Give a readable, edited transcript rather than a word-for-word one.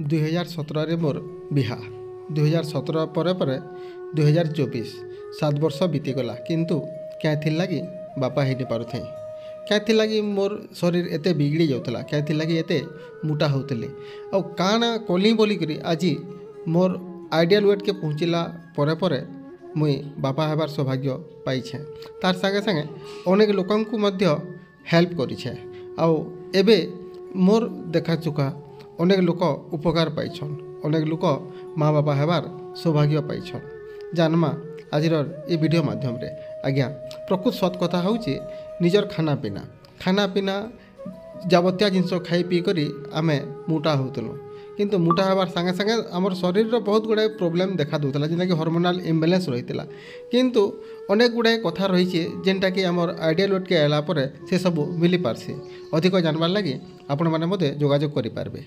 2017 मोर बिहा 2017 पर 2024 7 वर्ष बीतीगला किंतु क्या लगी बापा हो पारे क्या लगी मोर शरीर एत बिगड़ी जाऊला क्या लगी एत मोटा होती आ काना कली बोलिक आज मोर आइडियल वेट के पहुँचला पर मुई बापा हबार सौभाग्य पाइछे तार संगे संगे अनेक लोकंकु मध्य हेल्प करिछे आउ एबे मोर देखा चुका अनेक लोक उपकार पाइछन अनेक लोक माँ बापा हबार सौभाग्य पाइछन जानमा आज ये वीडियो माध्यम रे आज्ञा प्रकृत सत कथा हूँ निजर खाना पीना जावतिया जिनस खाई पी करी आमे मोटा होतलु किंतु मोटा हबार संगे संगे आमर शरीर बहुत गुड़ाए प्रोब्लेम देखा दूसरा जेनटा कि हार्मोनाल इम्बालांस रही किंतु अनेक गुड़ाए कथा रही जेनटा कि आमर आइडियल वेट के आला से सब मिली पारसी अधिक जानवार लगी आपण माने मते जोगाजोग करि पारबे।